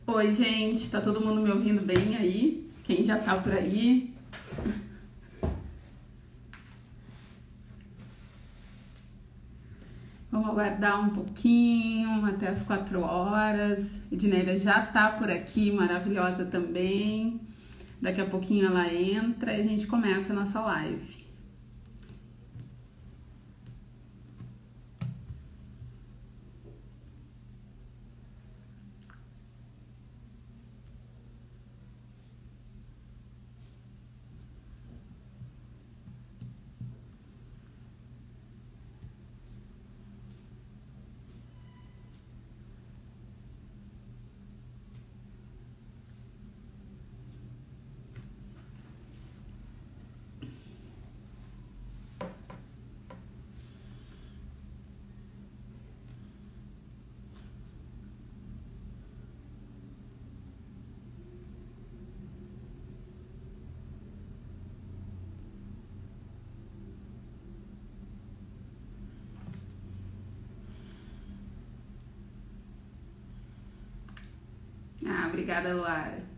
Oi, gente, tá todo mundo me ouvindo bem aí? Quem já tá por aí? Vamos aguardar um pouquinho, até as 4 horas. Edneira já tá por aqui, maravilhosa também. Daqui a pouquinho ela entra e a gente começa a nossa live. Obrigada, Luara.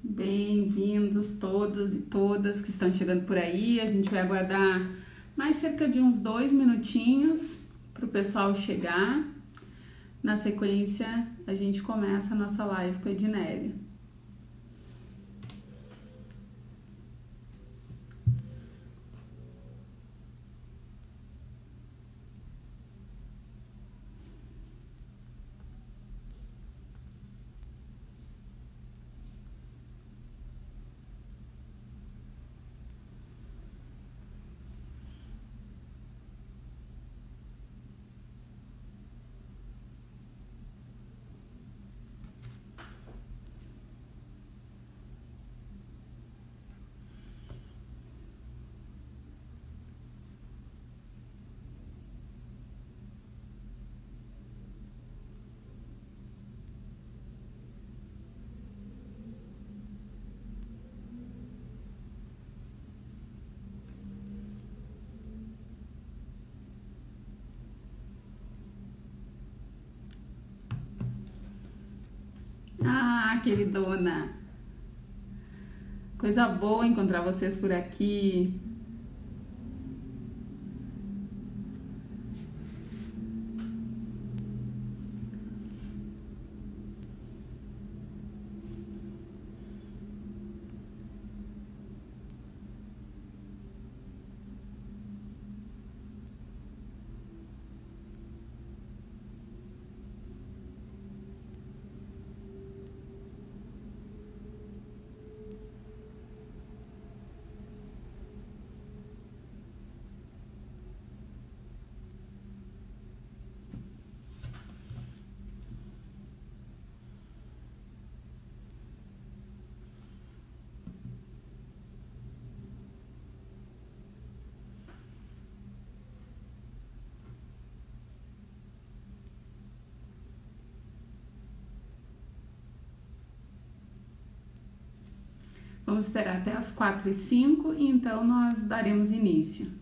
Bem-vindos todos e todas que estão chegando por aí. A gente vai aguardar mais cerca de uns 2 minutinhos para o pessoal chegar. Na sequência, a gente começa a nossa live com a Ednélia. Queridona, coisa boa encontrar vocês por aqui. Vamos esperar até as 4h05 e então nós daremos início.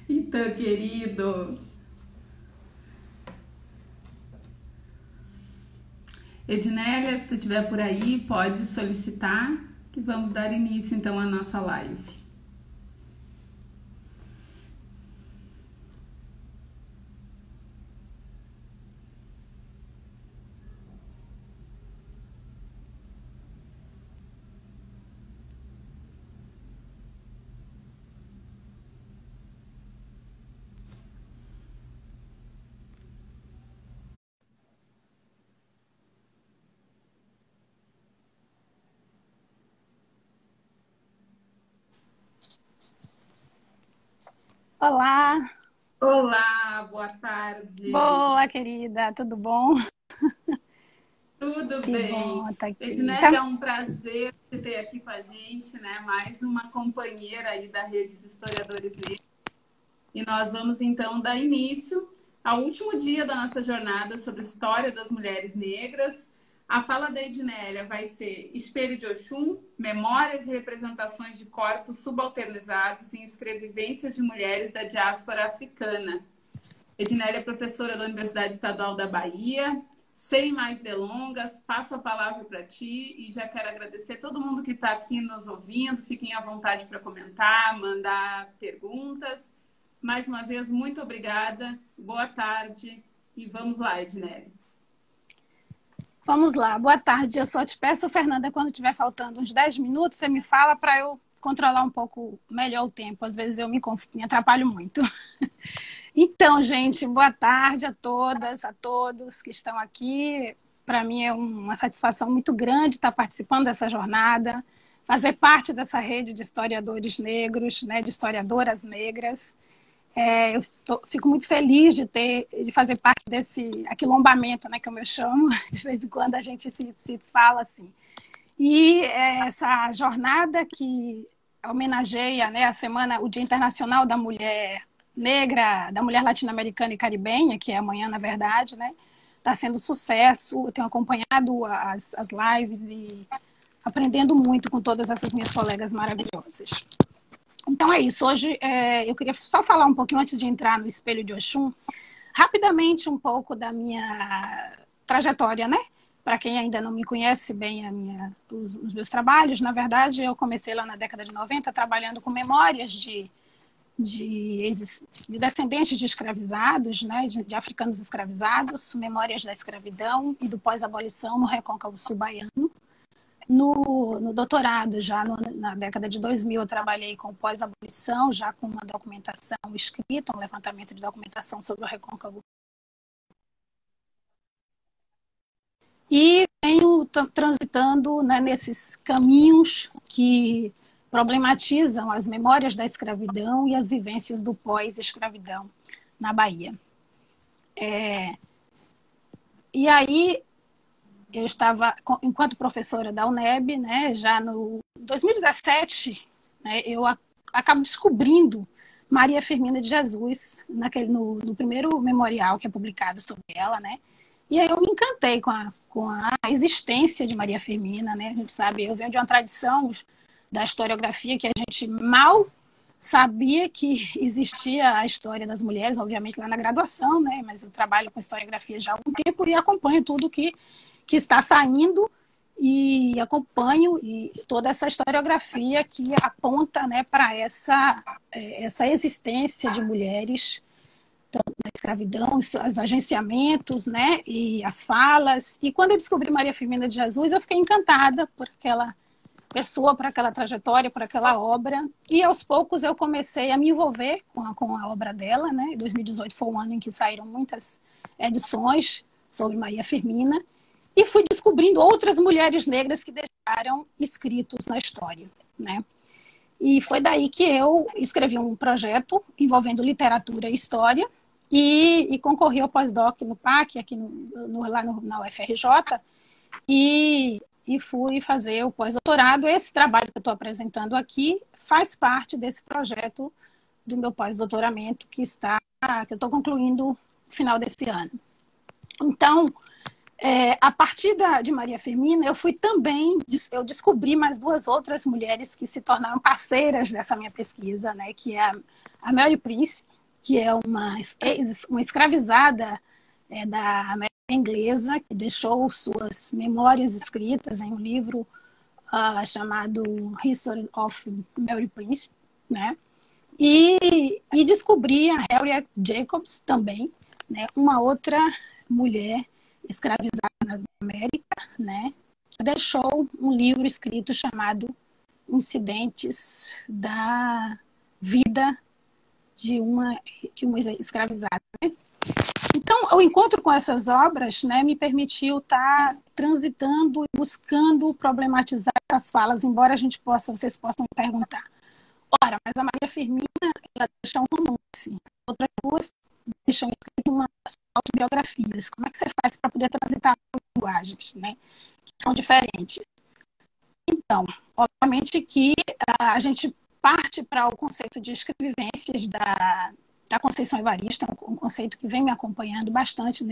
Então, querido. Ednélia, se tu estiver por aí, pode solicitar que vamos dar início então à nossa live. Olá, Olá, boa tarde. boa querida, tudo bom? Tudo Que bem? bom estar aqui. Ednélia, é um prazer te ter aqui com a gente, né? Mais uma companheira aí da rede de historiadores negros. E nós vamos então dar início ao último dia da nossa jornada sobre história das mulheres negras. A fala da Ednélia vai ser Espelho de Oxum, Memórias e Representações de Corpos Subalternizados em Escrevivências de Mulheres da Diáspora Africana. Ednélia é professora da Universidade Estadual da Bahia. Sem mais delongas, passo a palavra para ti e já quero agradecer todo mundo que está aqui nos ouvindo. Fiquem à vontade para comentar, mandar perguntas. Mais uma vez, muito obrigada, boa tarde e vamos lá, Ednélia. Vamos lá, boa tarde. Eu só te peço, Fernanda, quando tiver faltando uns 10 minutos, você me fala para eu controlar um pouco melhor o tempo. Às vezes eu me atrapalho muito. Então, gente, boa tarde a todas, a todos que estão aqui. Para mim é uma satisfação muito grande estar participando dessa jornada, fazer parte dessa rede de historiadores negros, né, de historiadoras negras. Fico muito feliz de fazer parte desse aquilombamento, né, como eu chamo. De vez em quando a gente se fala assim. E essa jornada que homenageia, né, a semana, o Dia Internacional da Mulher Negra, da Mulher Latino-Americana e Caribenha, que é amanhã, na verdade, né, está sendo sucesso. Eu tenho acompanhado as lives e aprendendo muito com todas essas minhas colegas maravilhosas. Então é isso. Hoje eu queria só falar um pouquinho, antes de entrar no Espelho de Oxum, rapidamente um pouco da minha trajetória, né? Para quem ainda não me conhece bem os meus trabalhos, na verdade, eu comecei lá na década de 90 trabalhando com memórias de descendentes de escravizados, né? De africanos escravizados, memórias da escravidão e do pós-abolição no Recôncavo Sul baiano. No doutorado, já na década de 2000, eu trabalhei com pós-abolição, já com uma documentação escrita, um levantamento de documentação sobre o Recôncavo. E venho transitando, né, nesses caminhos que problematizam as memórias da escravidão e as vivências do pós-escravidão na Bahia. E aí, eu estava, enquanto professora da UNEB, né, já no 2017, né, eu acabo descobrindo Maria Firmina de Jesus, no primeiro memorial que é publicado sobre ela, né? E aí eu me encantei com a existência de Maria Firmina, né? A gente sabe, eu venho de uma tradição da historiografia que a gente mal sabia que existia a história das mulheres, obviamente lá na graduação, né? Mas eu trabalho com historiografia já há algum tempo e acompanho tudo que está saindo e acompanho toda essa historiografia que aponta, né, para essa existência de mulheres na escravidão, os agenciamentos, né, e as falas. E quando eu descobri Maria Firmina de Jesus, eu fiquei encantada por aquela pessoa, por aquela trajetória, por aquela obra. E aos poucos eu comecei a me envolver com a obra dela, né? 2018 foi um ano em que saíram muitas edições sobre Maria Firmina. E fui descobrindo outras mulheres negras que deixaram escritos na história, né? E foi daí que eu escrevi um projeto envolvendo literatura e história e concorri ao pós-doc no PAC, aqui lá na UFRJ, e fui fazer o pós-doutorado. Esse trabalho que eu estou apresentando aqui faz parte desse projeto do meu pós-doutoramento que eu estou concluindo no final desse ano. Então, a partir de Maria Firmina, eu descobri mais duas outras mulheres que se tornaram parceiras dessa minha pesquisa, né, que é a Mary Prince, que é uma escravizada da América Inglesa, que deixou suas memórias escritas em um livro chamado History of Mary Prince, né? E descobri a Harriet Jacobs também, né? Uma outra mulher escravizada na América, né? Que deixou um livro escrito chamado Incidentes da Vida de uma escravizada, né? Então, o encontro com essas obras, né, me permitiu estar transitando e buscando problematizar as falas, embora vocês possam me perguntar. Ora, mas a Maria Firmina, ela deixa um romance, outras duas deixam escrito umas autobiografias. Como é que você faz para poder transitar linguagens, né, que são diferentes? Então, obviamente que a gente parte para o conceito de escrevivências da Conceição Evaristo, um conceito que vem me acompanhando bastante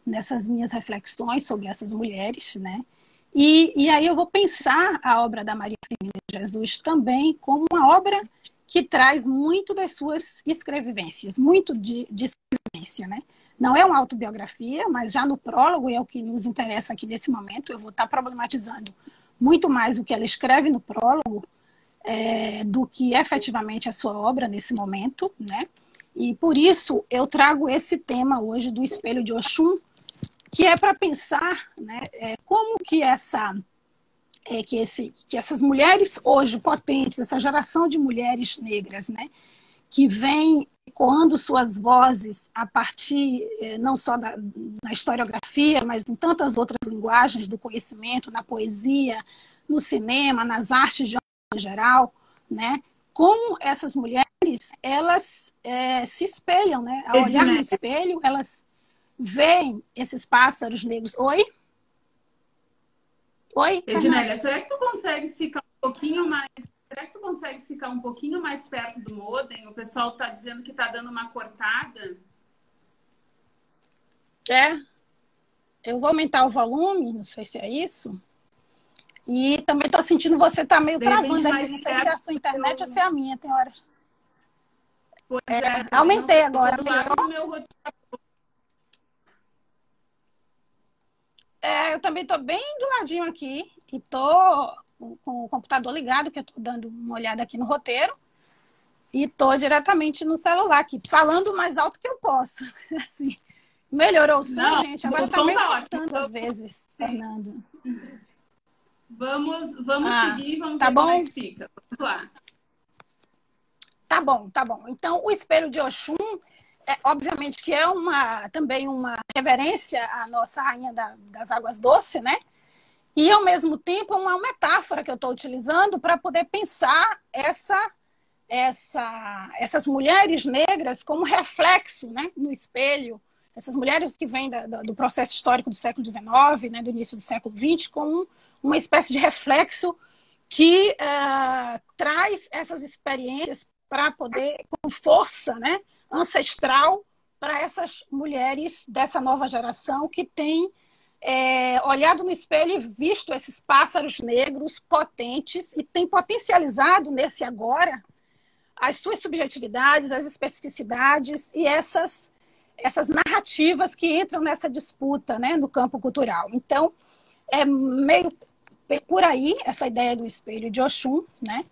nessas minhas reflexões sobre essas mulheres, né? E aí eu vou pensar a obra da Maria Firmina de Jesus também como uma obra que traz muito das suas escrevivências, muito de escrevivência, né? Não é uma autobiografia, mas já no prólogo, e é o que nos interessa aqui nesse momento, eu vou estar problematizando muito mais o que ela escreve no prólogo, do que efetivamente a sua obra nesse momento, né? E por isso eu trago esse tema hoje do espelho de Oxum, que é para pensar, né, como que essas mulheres hoje potentes, essa geração de mulheres negras, né, que vem ecoando suas vozes a partir não só da historiografia, mas em tantas outras linguagens do conhecimento, na poesia, no cinema, nas artes de em geral, né? Como essas mulheres, elas se espelham, né? Ao olhar no espelho, elas veem esses pássaros negros. Oi? Oi? Ednélia, será que tu consegue ficar um pouquinho mais... Será que tu consegue ficar um pouquinho mais perto do modem? O pessoal está dizendo que está dando uma cortada. Eu vou aumentar o volume, não sei se é isso. E também estou sentindo você tá meio travando aí. Não sei se é a sua internet ou se é a minha, tem horas. Pois aumentei agora. Melhorou? Eu também estou bem do ladinho aqui. E estou com o computador ligado, que eu estou dando uma olhada aqui no roteiro. E estou diretamente no celular aqui, falando mais alto que eu posso. Assim, melhorou o som, gente? Agora está meio cortando às vezes, Fernando. Vamos seguir e vamos ver como é que fica. Vamos lá. Tá bom. Então, o espelho de Oxum, obviamente que é também uma reverência à nossa rainha das águas doces, né? E, ao mesmo tempo, é uma metáfora que eu estou utilizando para poder pensar essas mulheres negras como reflexo, né, no espelho. Essas mulheres que vêm do processo histórico do século XIX, né, do início do século XX, como uma espécie de reflexo que traz essas experiências para poder, com força, né, ancestral, para essas mulheres dessa nova geração que tem olhado no espelho e visto esses pássaros negros potentes e tem potencializado nesse agora as suas subjetividades, as especificidades e essas narrativas que entram nessa disputa, né, no campo cultural. Então, é meio por aí essa ideia do espelho de Oxum, né?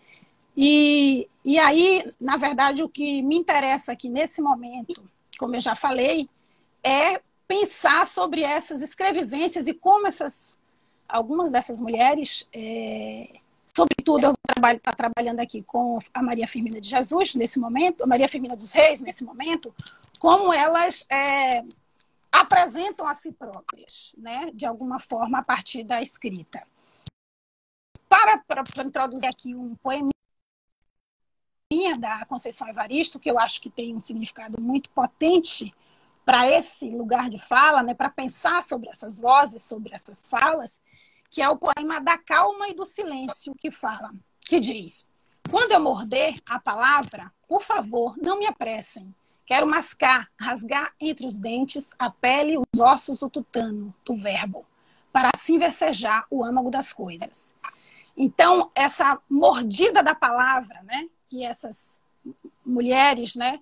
E aí, na verdade, o que me interessa aqui nesse momento, como eu já falei, é pensar sobre essas escrevivências e como algumas dessas mulheres, sobretudo eu vou estar trabalhando aqui com a Maria Firmina de Jesus nesse momento, a Maria Firmina dos Reis nesse momento, como elas apresentam a si próprias, né, de alguma forma a partir da escrita. Para introduzir aqui um poeminha da Conceição Evaristo, que eu acho que tem um significado muito potente para esse lugar de fala, né, para pensar sobre essas vozes, sobre essas falas, que é o poema Da Calma e do Silêncio, que diz: quando eu morder a palavra, por favor, não me apressem. Quero mascar, rasgar entre os dentes a pele, os ossos, o tutano do verbo, para assim versejar o âmago das coisas. Então, essa mordida da palavra, né, que essas mulheres, né,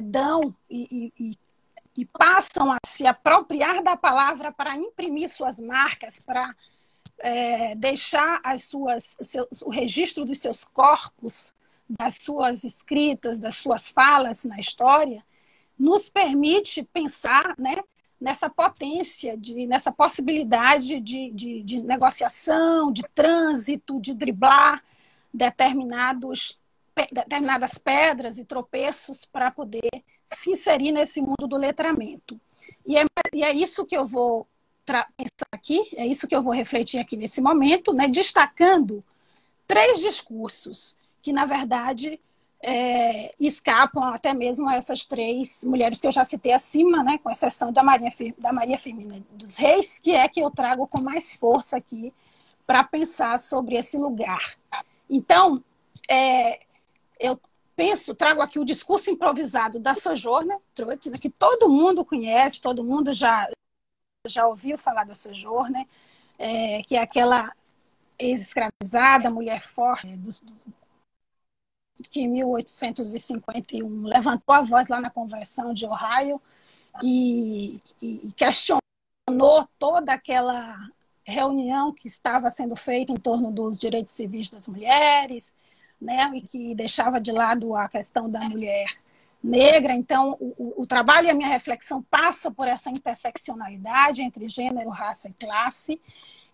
dão e passam a se apropriar da palavra para imprimir suas marcas, para deixar o registro dos seus corpos, das suas escritas, das suas falas na história, nos permite pensar, né, nessa potência, nessa possibilidade de negociação, de trânsito, de driblar determinadas pedras e tropeços para poder se inserir nesse mundo do letramento. E é isso que eu vou pensar aqui, é isso que eu vou refletir aqui nesse momento, né, destacando 3 discursos que, na verdade, escapam até mesmo a essas 3 mulheres que eu já citei acima, né, com exceção da Maria Firmina dos Reis, que eu trago com mais força aqui para pensar sobre esse lugar. Então, eu trago aqui o discurso improvisado da Sojourner Truth, que todo mundo conhece, todo mundo já ouviu falar da Sojourner, que é aquela ex-escravizada, mulher forte, que em 1851 levantou a voz lá na Convenção de Ohio e questionou toda aquela reunião que estava sendo feita em torno dos direitos civis das mulheres, né, e que deixava de lado a questão da mulher negra. Então, o trabalho e a minha reflexão passa por essa interseccionalidade entre gênero, raça e classe.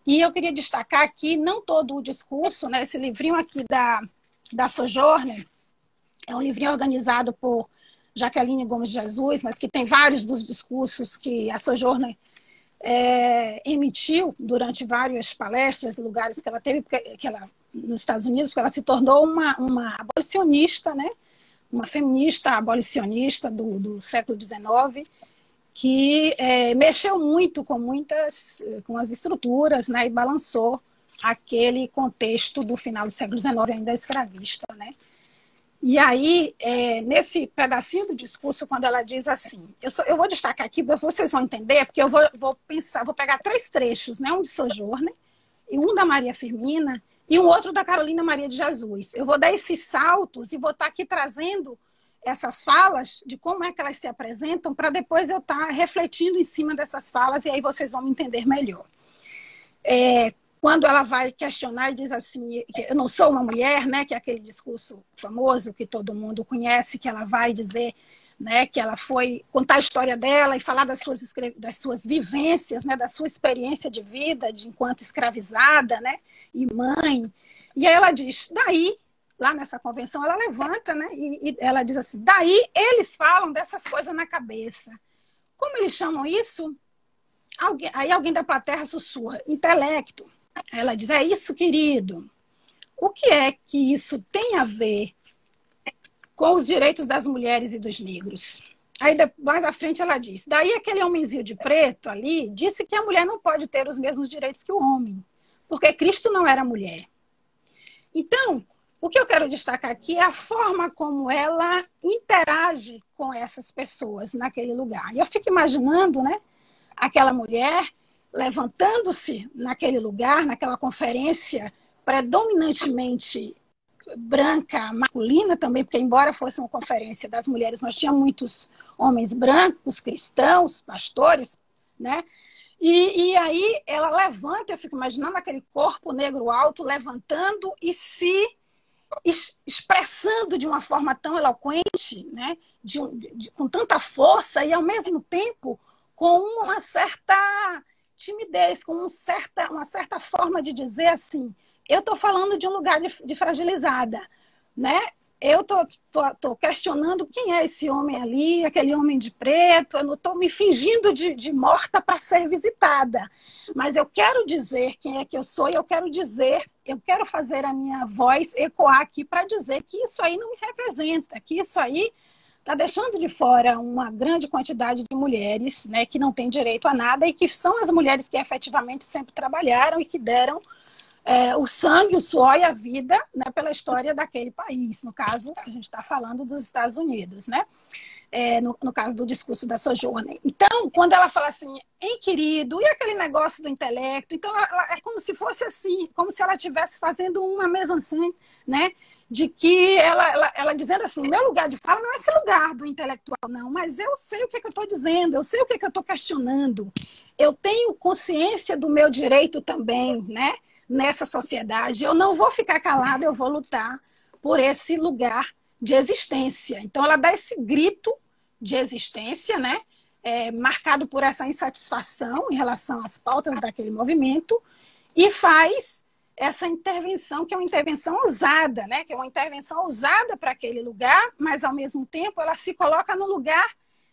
E eu queria destacar aqui, não todo o discurso, né, esse livrinho aqui da Sojourner, é um livrinho organizado por Jaqueline Gomes de Jesus, mas que tem vários dos discursos que a Sojourner emitiu durante várias palestras e lugares que ela teve, nos Estados Unidos, porque ela se tornou uma abolicionista, né? Uma feminista abolicionista do século XIX, que mexeu muito com as estruturas, né? E balançou aquele contexto do final do século XIX ainda escravista, né? E aí, nesse pedacinho do discurso, quando ela diz assim, eu vou destacar aqui, vocês vão entender, porque eu vou pegar 3 trechos, né? Um de Sojourner, e um da Maria Firmina, e um outro da Carolina Maria de Jesus. Eu vou dar esses saltos e vou estar aqui trazendo essas falas, de como é que elas se apresentam, para depois eu estar refletindo em cima dessas falas, e aí vocês vão me entender melhor. Quando ela vai questionar e diz assim, eu não sou uma mulher, né, que é aquele discurso famoso que todo mundo conhece, que ela vai dizer, né, que ela foi contar a história dela e falar das suas vivências, né, da sua experiência de vida enquanto escravizada, né, e mãe. E aí ela diz, daí, lá nessa convenção, ela levanta, né, e ela diz assim, daí eles falam dessas coisas na cabeça. Como eles chamam isso? Aí alguém da plateia sussurra, intelecto. Ela diz, é isso, querido. O que é que isso tem a ver com os direitos das mulheres e dos negros? Aí, mais à frente, ela diz, daí aquele homenzinho de preto ali disse que a mulher não pode ter os mesmos direitos que o homem, porque Cristo não era mulher. Então, o que eu quero destacar aqui é a forma como ela interage com essas pessoas naquele lugar. E eu fico imaginando, né, aquela mulher levantando-se naquele lugar, naquela conferência predominantemente branca, masculina também, porque embora fosse uma conferência das mulheres, mas tinha muitos homens brancos, cristãos, pastores, né? E aí ela levanta, eu fico imaginando aquele corpo negro alto levantando e se expressando de uma forma tão eloquente, né? Com tanta força e, ao mesmo tempo, com uma certa timidez, com uma certa forma de dizer assim, eu estou falando de um lugar de fragilizada, né? Eu tô questionando quem é esse homem ali, aquele homem de preto, eu não estou me fingindo de morta para ser visitada, mas eu quero dizer quem é que eu sou e eu quero fazer a minha voz ecoar aqui para dizer que isso aí não me representa, que isso aí está deixando de fora uma grande quantidade de mulheres, né, que não têm direito a nada e que são as mulheres que efetivamente sempre trabalharam e que deram o sangue, o suor e a vida, né, pela história daquele país. No caso, a gente está falando dos Estados Unidos, né? no caso do discurso da Sojourner. Então, quando ela fala assim, hein, querido, e aquele negócio do intelecto? Então, é como se fosse assim, como se ela estivesse fazendo uma mise-en-scène, né? De que ela dizendo assim, meu lugar de fala não é esse lugar do intelectual, não, mas eu sei o que eu estou dizendo, eu sei o que eu estou questionando, eu tenho consciência do meu direito também, né? Nessa sociedade, eu não vou ficar calada, eu vou lutar por esse lugar de existência. Então, ela dá esse grito de existência, né? Marcado por essa insatisfação em relação às pautas daquele movimento, e faz essa intervenção, que é uma intervenção ousada, né? Que é uma intervenção ousada para aquele lugar, mas, ao mesmo tempo, ela se coloca no lugar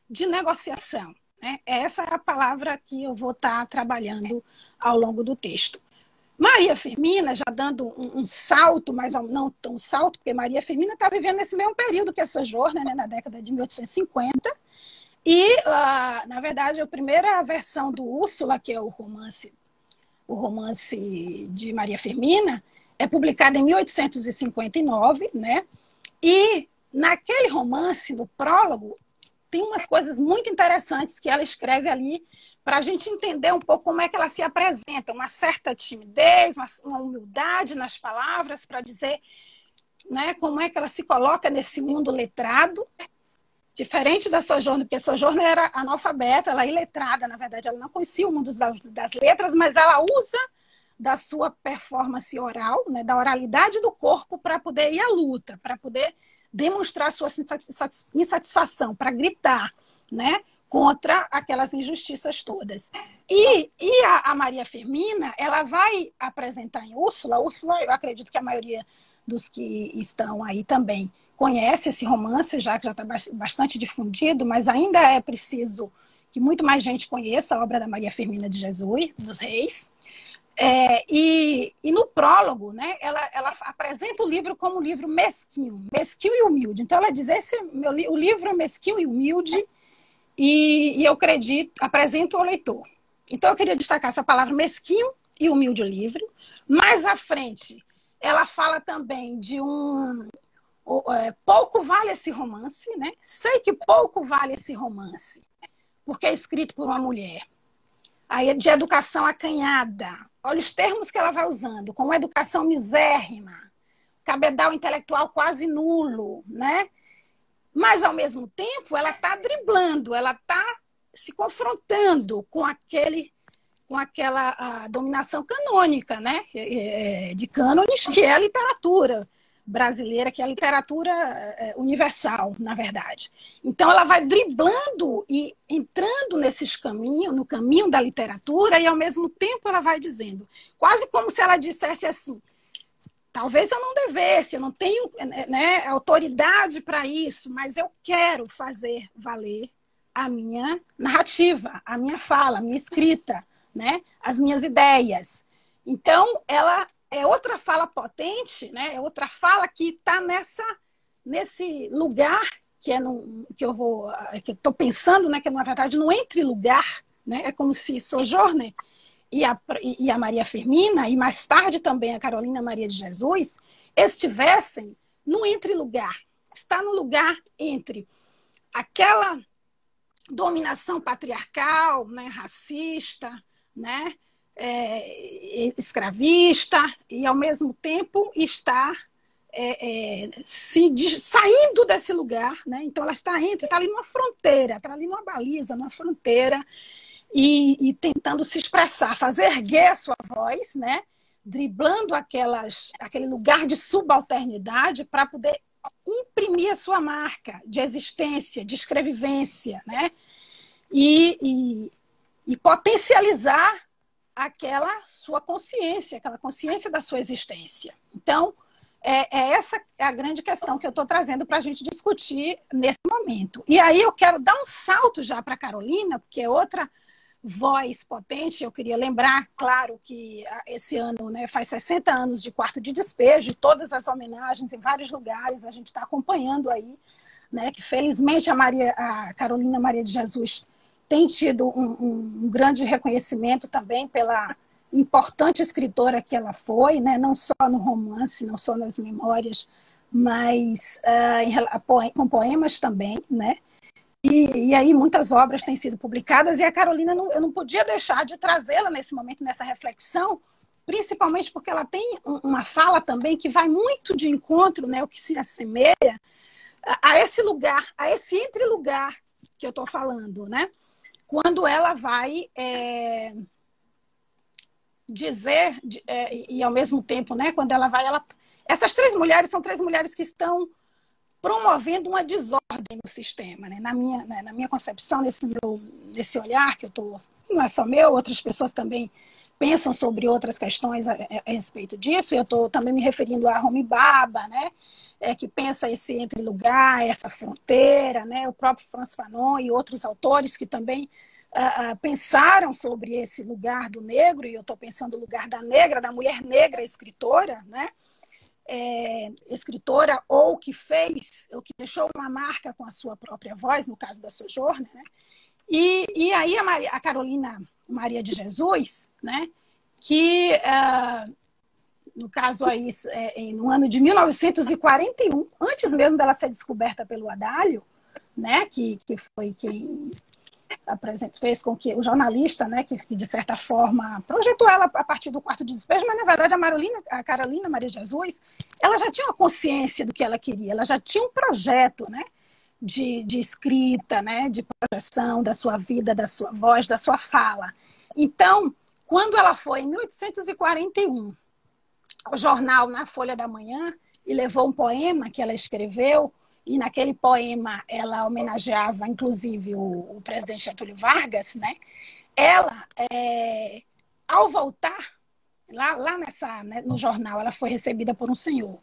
de negociação, né? Essa é a palavra que eu vou estar trabalhando ao longo do texto. Maria Firmina, já dando um salto, mas não tão salto, porque Maria Firmina está vivendo nesse mesmo período que a Sojourner, né, na década de 1850, e, na verdade, a primeira versão do Úrsula, que é o romance de Maria Firmina, é publicada em 1859, né? E naquele romance, no prólogo, tem umas coisas muito interessantes que ela escreve ali para a gente entender um pouco como é que ela se apresenta, uma certa timidez, uma humildade nas palavras para dizer, né, como é que ela se coloca nesse mundo letrado, diferente da Sojourner, porque Sojourner era analfabeta, ela é iletrada, na verdade, ela não conhecia o mundo das letras, mas ela usa da sua performance oral, né, da oralidade do corpo para poder ir à luta, para poder demonstrar sua insatisfação, para gritar, né, contra aquelas injustiças todas. E a Maria Firmina, ela vai apresentar em Úrsula, eu acredito que a maioria dos que estão aí também conhece esse romance, já que já está bastante difundido, mas ainda é preciso que muito mais gente conheça a obra da Maria Firmina de Jesus, dos Reis. E no prólogo, né, ela apresenta o livro como um livro mesquinho e humilde. Então, ela diz, o livro é mesquinho e humilde, e eu apresento ao leitor. Então, eu queria destacar essa palavra mesquinho e humilde o livro. Mais à frente, ela fala também de pouco vale esse romance, né? Sei que pouco vale esse romance, porque é escrito por uma mulher. Aí, de educação acanhada. Olha os termos que ela vai usando, como educação misérrima, cabedal intelectual quase nulo, né? Mas, ao mesmo tempo, ela está driblando, ela está se confrontando com aquela dominação canônica, né? De cânones, que é a literatura brasileira, que é a literatura universal, na verdade. Então, ela vai driblando e entrando no caminho da literatura, e, ao mesmo tempo, ela vai dizendo, quase como se ela dissesse assim, talvez eu não devesse, eu não tenho, né, autoridade para isso, mas eu quero fazer valer a minha narrativa, a minha fala, a minha escrita, né, as minhas ideias. Então, ela é outra fala potente, né, é outra fala que está nesse lugar que eu estou pensando, né, que na verdade no entre lugar, né, é como se Sojourner e a Maria Firmina, e mais tarde também a Carolina Maria de Jesus, estivessem no entre-lugar. Está no lugar entre aquela dominação patriarcal, né, racista, né, escravista, e, ao mesmo tempo, está saindo desse lugar. Né? Então, ela está ali numa fronteira, está ali numa baliza, numa fronteira, e tentando se expressar, fazer erguer a sua voz, né? Driblando aquele lugar de subalternidade para poder imprimir a sua marca de existência, de escrevivência, né? E potencializar aquela sua consciência, aquela consciência da sua existência. Então, essa é a grande questão que eu estou trazendo para a gente discutir nesse momento. E aí eu quero dar um salto já para a Carolina, porque é outra voz potente. Eu queria lembrar, claro, que esse ano, né, faz 60 anos de Quarto de Despejo, e todas as homenagens em vários lugares, a gente está acompanhando aí, né, que felizmente a Carolina Maria de Jesus tem tido um grande reconhecimento também pela importante escritora que ela foi, né, não só no romance, não só nas memórias, mas com poemas também, né? E aí muitas obras têm sido publicadas e a Carolina, eu não podia deixar de trazê-la nesse momento, nessa reflexão, principalmente porque ela tem uma fala também que vai muito de encontro, né, o que se assemelha a esse lugar, a esse entre-lugar que eu estou falando, né? Quando ela vai dizer, e ao mesmo tempo, né, quando ela vai... Essas três mulheres são três mulheres que estão promovendo uma desordem no sistema, né? Na minha concepção, nesse olhar que eu estou... Não é só meu, outras pessoas também pensam sobre outras questões a respeito disso. Eu estou também me referindo a Homi Bhabha, né? Que pensa esse entre-lugar, essa fronteira, né? O próprio Frantz Fanon e outros autores que também pensaram sobre esse lugar do negro, e eu estou pensando no lugar da negra, da mulher negra escritora, né? Escritora ou que fez, ou que deixou uma marca com a sua própria voz, no caso da Sojourner, né? E aí a Carolina Maria de Jesus, né? Que, no caso aí, no ano de 1941, antes mesmo dela ser descoberta pelo Adalho, né? Que foi quem fez com que o jornalista, né, que de certa forma projetou ela a partir do quarto de despejo, mas na verdade a Carolina Maria Jesus, ela já tinha uma consciência do que ela queria, ela já tinha um projeto, né, de escrita, né, de projeção da sua vida, da sua voz, da sua fala. Então, quando ela foi em 1841 ao jornal Na Folha da Manhã e levou um poema que ela escreveu, e naquele poema ela homenageava, inclusive, o presidente Getúlio Vargas, né? Ela, ao voltar, lá no jornal, ela foi recebida por um senhor,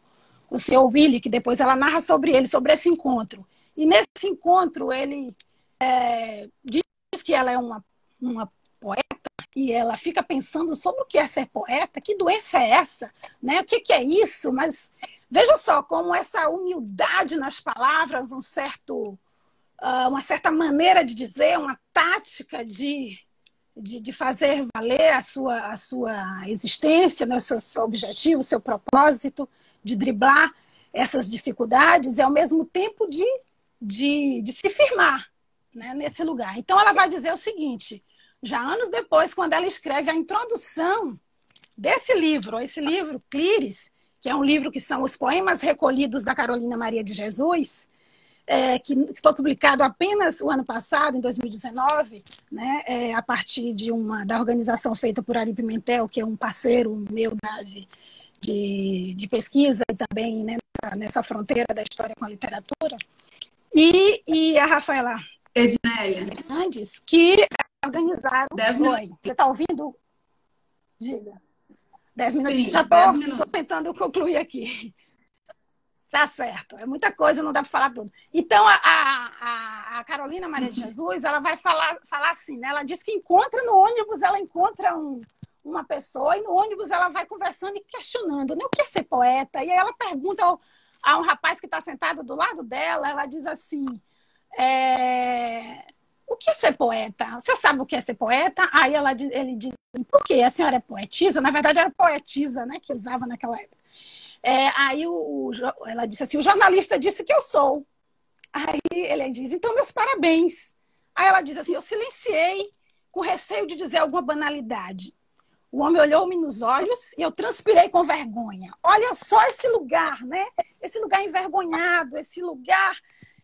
o senhor Willy, que depois ela narra sobre ele, sobre esse encontro. E nesse encontro, ele diz que ela é uma poeta, e ela fica pensando sobre o que é ser poeta, que doença é essa, né? O que é isso? Mas... Veja só como essa humildade nas palavras, uma certa maneira de dizer, uma tática de fazer valer a sua existência, né, o seu objetivo, o seu propósito, de driblar essas dificuldades e, ao mesmo tempo, de se firmar, né, nesse lugar. Então, ela vai dizer o seguinte, já anos depois, quando ela escreve a introdução desse livro, esse livro, Clíris, que é um livro que são os poemas recolhidos da Carolina Maria de Jesus, que foi publicado apenas o ano passado, em 2019, né, a partir da organização feita por Ari Pimentel, que é um parceiro meu de pesquisa e também, né, nessa fronteira da história com a literatura. E a Rafaela Ednélia Fernandes, que organizaram... 10 minutos. Você está ouvindo? Diga. 10 minutinhos. Sim, já 10 minutos. Estou tentando concluir aqui. Tá certo. É muita coisa, não dá para falar tudo. Então, a Carolina Maria de Jesus, ela vai falar assim, né? Ela diz que no ônibus, ela encontra uma pessoa e no ônibus ela vai conversando e questionando, né? O que é ser poeta? E aí ela pergunta a um rapaz que está sentado do lado dela, ela diz assim... O que é ser poeta? O senhor sabe o que é ser poeta? Aí ele diz, por quê? A senhora é poetisa? Na verdade, era poetisa, né? Que usava naquela época. Aí ela disse assim, o jornalista disse que eu sou. Aí ele diz, então, meus parabéns. Aí ela diz assim, eu silenciei com receio de dizer alguma banalidade. O homem olhou-me nos olhos e eu transpirei com vergonha. Olha só esse lugar, né? Esse lugar envergonhado, esse lugar...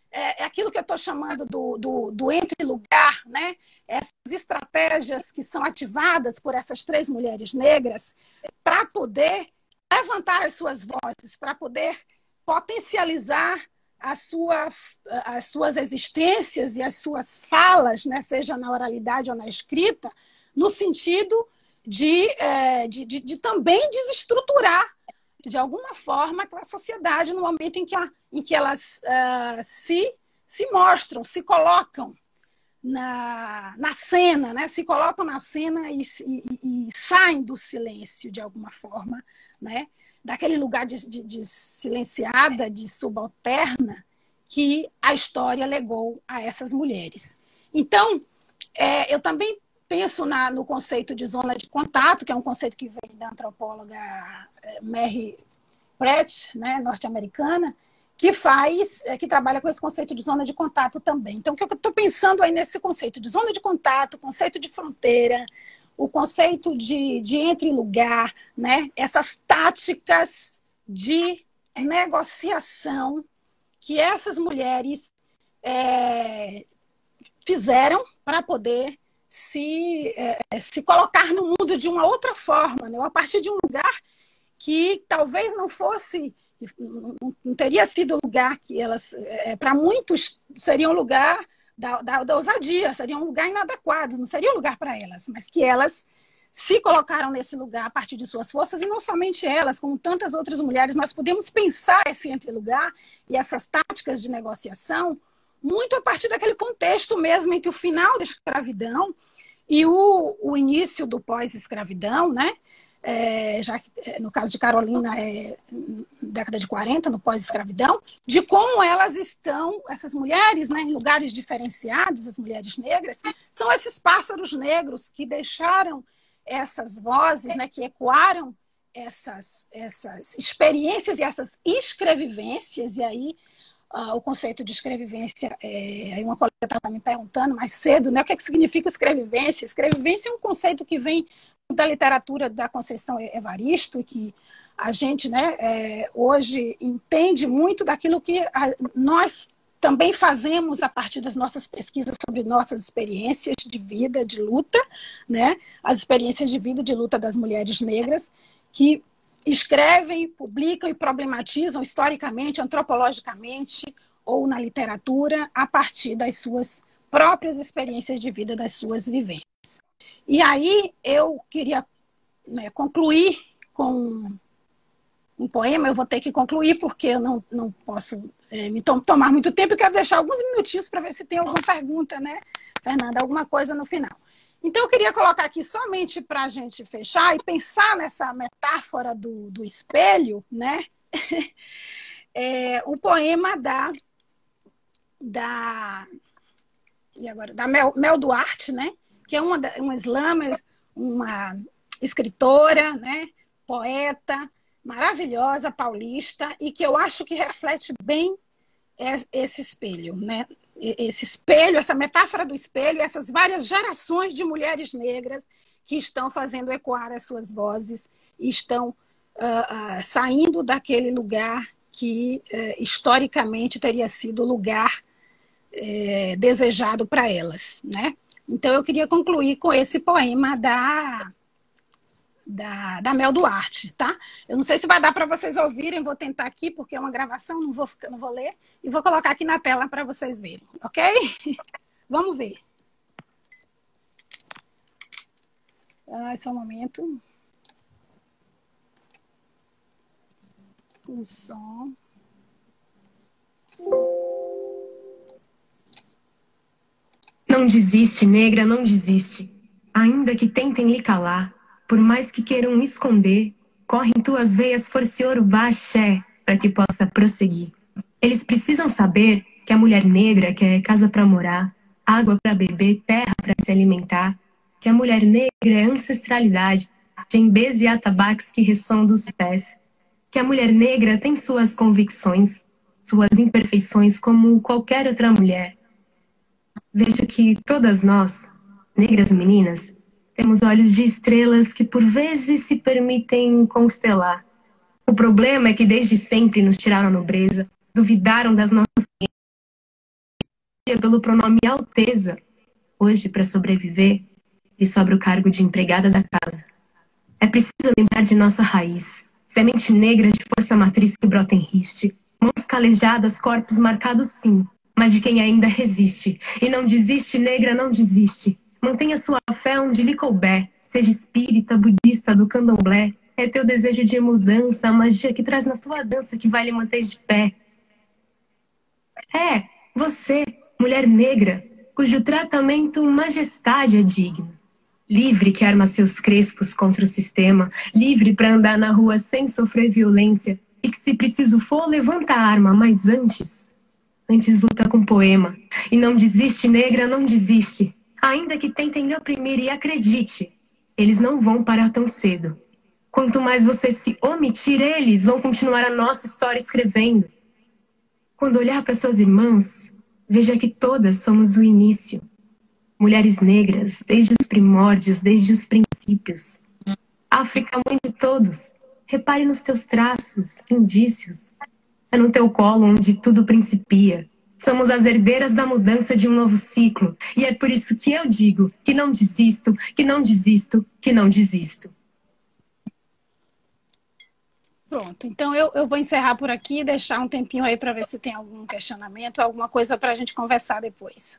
É aquilo que eu estou chamando do entre-lugar, né? Essas estratégias que são ativadas por essas três mulheres negras para poder levantar as suas vozes, para poder potencializar as suas existências e as suas falas, né? Seja na oralidade ou na escrita, no sentido de também desestruturar de alguma forma aquela sociedade no momento em que elas se mostram, se colocam na cena, né? Se colocam na cena e saem do silêncio de alguma forma, né? Daquele lugar de silenciada, de subalterna que a história legou a essas mulheres. Então, eu também penso no conceito de zona de contato, que é um conceito que vem da antropóloga Mary Pratt, né, norte-americana, que trabalha com esse conceito de zona de contato também. Então, o que eu estou pensando aí nesse conceito de zona de contato, conceito de fronteira, o conceito de entre-lugar, né? Essas táticas de negociação que essas mulheres fizeram para poder se colocar no mundo de uma outra forma, né? A partir de um lugar que talvez não fosse, não teria sido o lugar que elas, para muitos, seria um lugar da ousadia, seria um lugar inadequado, não seria um lugar para elas, mas que elas se colocaram nesse lugar a partir de suas forças, e não somente elas, como tantas outras mulheres, nós podemos pensar esse entre-lugar e essas táticas de negociação muito a partir daquele contexto mesmo em que o final da escravidão e o início do pós-escravidão, né? Já que no caso de Carolina década de 40, no pós-escravidão, de como elas estão, essas mulheres, né, em lugares diferenciados, as mulheres negras, são esses pássaros negros que deixaram essas vozes, né, que ecoaram essas experiências e essas escrevivências, e aí o conceito de escrevivência, aí uma colega estava me perguntando mais cedo, né, o que é que significa escrevivência? Escrevivência é um conceito que vem da literatura da Conceição Evaristo, que a gente, né, hoje entende muito daquilo que nós também fazemos a partir das nossas pesquisas sobre nossas experiências de vida, de luta, né, as experiências de vida e de luta das mulheres negras, que escrevem, publicam e problematizam historicamente, antropologicamente ou na literatura a partir das suas próprias experiências de vida, das suas vivências. E aí eu queria, né, concluir com um poema. Eu vou ter que concluir porque eu não posso me tomar muito tempo. Eu quero deixar alguns minutinhos para ver se tem alguma pergunta, né, Fernanda, alguma coisa no final. Então eu queria colocar aqui somente para a gente fechar e pensar nessa metáfora do espelho, né? Um poema da Mel Duarte, né? Que é uma slammer, uma escritora, né? Poeta maravilhosa, paulista, e que eu acho que reflete bem esse espelho, né? Esse espelho, essa metáfora do espelho, essas várias gerações de mulheres negras que estão fazendo ecoar as suas vozes e estão saindo daquele lugar que historicamente teria sido o lugar desejado para elas, né? Então eu queria concluir com esse poema da Mel Duarte, tá? Eu não sei se vai dar para vocês ouvirem, vou tentar aqui, porque é uma gravação, não vou ler, e vou colocar aqui na tela para vocês verem, ok? Vamos ver. Só um momento. O som. Não desiste, negra, não desiste. Ainda que tentem lhe calar, por mais que queiram esconder, corre em tuas veias força e orubá axé, para que possa prosseguir. Eles precisam saber que a mulher negra quer casa para morar, água para beber, terra para se alimentar, que a mulher negra é ancestralidade, djembês e atabaques que ressoam dos pés, que a mulher negra tem suas convicções, suas imperfeições como qualquer outra mulher. Vejo que todas nós, negras meninas, temos olhos de estrelas que por vezes se permitem constelar. O problema é que desde sempre nos tiraram a nobreza, duvidaram das nossas pelo pronome Alteza. Hoje, para sobreviver, lhe sobra o cargo de empregada da casa. É preciso lembrar de nossa raiz, semente negra de força matriz que brota em riste, mãos calejadas, corpos marcados sim, mas de quem ainda resiste. E não desiste, negra, não desiste. Mantenha sua fé onde lhe couber, seja espírita, budista, do candomblé. É teu desejo de mudança, a magia que traz na tua dança que vai lhe manter de pé. Você, mulher negra, cujo tratamento majestade é digno. Livre que arma seus crespos contra o sistema, livre para andar na rua sem sofrer violência, e que se preciso for, levanta a arma, mas antes luta com poema. E não desiste, negra, não desiste. Ainda que tentem lhe oprimir, e acredite, eles não vão parar tão cedo. Quanto mais você se omitir, eles vão continuar a nossa história escrevendo. Quando olhar para suas irmãs, veja que todas somos o início. Mulheres negras, desde os primórdios, desde os princípios. África, mãe de todos. Repare nos teus traços, indícios. É no teu colo onde tudo principia. Somos as herdeiras da mudança de um novo ciclo. E é por isso que eu digo que não desisto, que não desisto, que não desisto. Pronto, então eu vou encerrar por aqui, deixar um tempinho aí para ver se tem algum questionamento, alguma coisa para a gente conversar depois.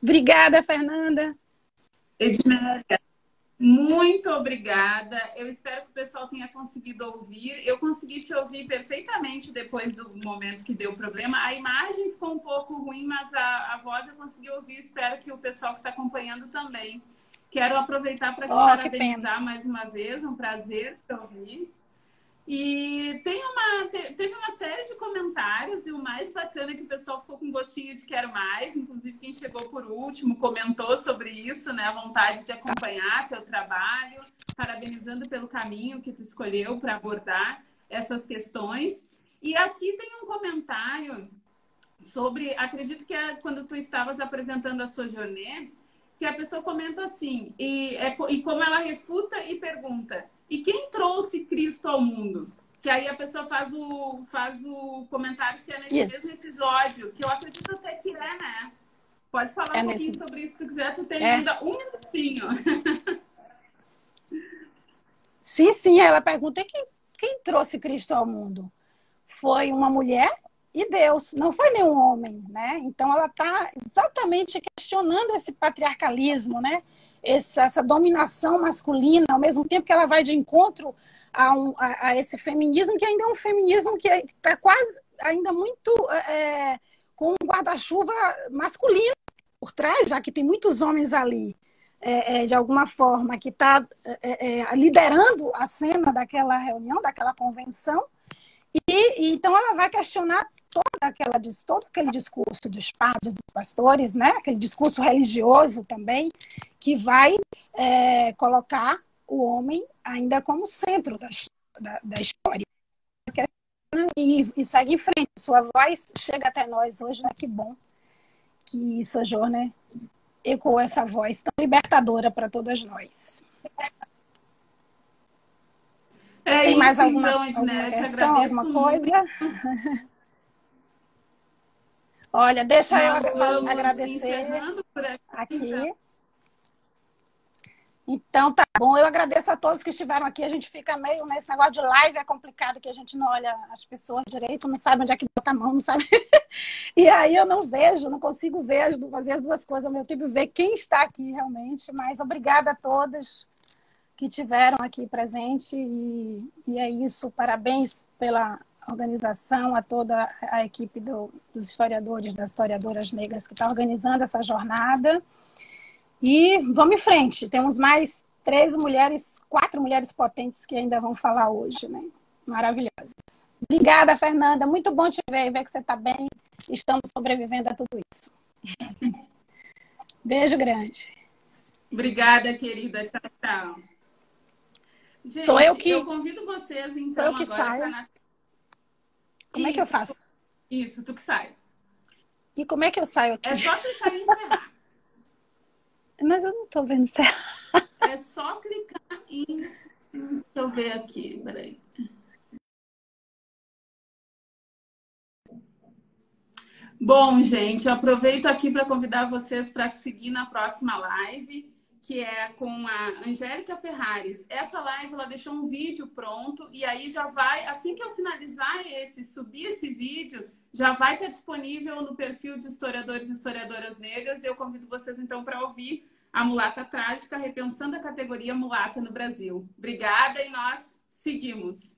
Obrigada, Fernanda. Edmélia, muito obrigada. Eu espero que o pessoal tenha conseguido ouvir. Eu consegui te ouvir perfeitamente depois do momento que deu problema. A imagem ficou um pouco ruim, mas a voz eu consegui ouvir. Espero que o pessoal que está acompanhando também. Quero aproveitar para te parabenizar mais uma vez. Um prazer te ouvir. E teve uma série de comentários, e o mais bacana é que o pessoal ficou com gostinho de quero mais. Inclusive, quem chegou por último comentou sobre isso, né? A vontade de acompanhar teu trabalho, parabenizando pelo caminho que tu escolheu para abordar essas questões. E aqui tem um comentário sobre, acredito que é quando tu estavas apresentando a Sojourner, que a pessoa comenta assim, e como ela refuta e pergunta: e quem trouxe Cristo ao mundo? Que aí a pessoa faz o comentário se é nesse mesmo episódio, que eu acredito até que é, né? Pode falar um pouquinho sobre isso se tu quiser, tu tem ainda um minutinho. Sim, ela pergunta: quem trouxe Cristo ao mundo? Foi uma mulher e Deus, não foi nenhum homem, né? Então ela está exatamente questionando esse patriarcalismo, né? Essa dominação masculina, ao mesmo tempo que ela vai de encontro a esse feminismo, que ainda é um feminismo que está quase ainda muito com um guarda-chuva masculino por trás, já que tem muitos homens ali, de alguma forma, que está liderando a cena daquela reunião, daquela convenção. E então ela vai questionar todo aquele discurso dos padres, dos pastores, né? Aquele discurso religioso também, que vai colocar o homem ainda como centro da história. E segue em frente. Sua voz chega até nós hoje, né? Que bom que Sojourner ecoou essa voz tão libertadora para todas nós. Tem isso, mais alguma, então, Ednélia, alguma questão, te agradeço alguma coisa? Olha, deixa eu agradecer aqui. Então, tá bom. Eu agradeço a todos que estiveram aqui. A gente fica meio nesse negócio de live, é complicado, que a gente não olha as pessoas direito, não sabe onde é que bota a mão, não sabe? E aí eu não vejo, não consigo fazer as duas coisas ao mesmo tempo, ver quem está aqui realmente. Mas obrigada a todos que tiveram aqui presente. E é isso. Parabéns pela organização, a toda a equipe dos historiadores, das historiadoras negras que está organizando essa jornada. E vamos em frente. Temos mais 4 mulheres potentes que ainda vão falar hoje, né? Maravilhosas. Obrigada, Fernanda. Muito bom te ver que você está bem. Estamos sobrevivendo a tudo isso. Beijo grande. Obrigada, querida. Tchau, tchau. Gente, eu convido vocês, então, sou eu que agora saio. Como é que eu faço? Isso, tu que sai. E como é que eu saio aqui? É só clicar em encerrar. Mas eu não estou vendo encerrar. É só clicar em... Deixa eu ver aqui, peraí. Bom, gente, eu aproveito aqui para convidar vocês para seguir na próxima live, que é com a Angélica Ferrares. Essa live, ela deixou um vídeo pronto, e aí já vai, assim que eu finalizar subir esse vídeo, já vai estar disponível no perfil de historiadores e historiadoras negras. Eu convido vocês, então, para ouvir A Mulata Trágica, repensando a categoria mulata no Brasil. Obrigada e nós seguimos.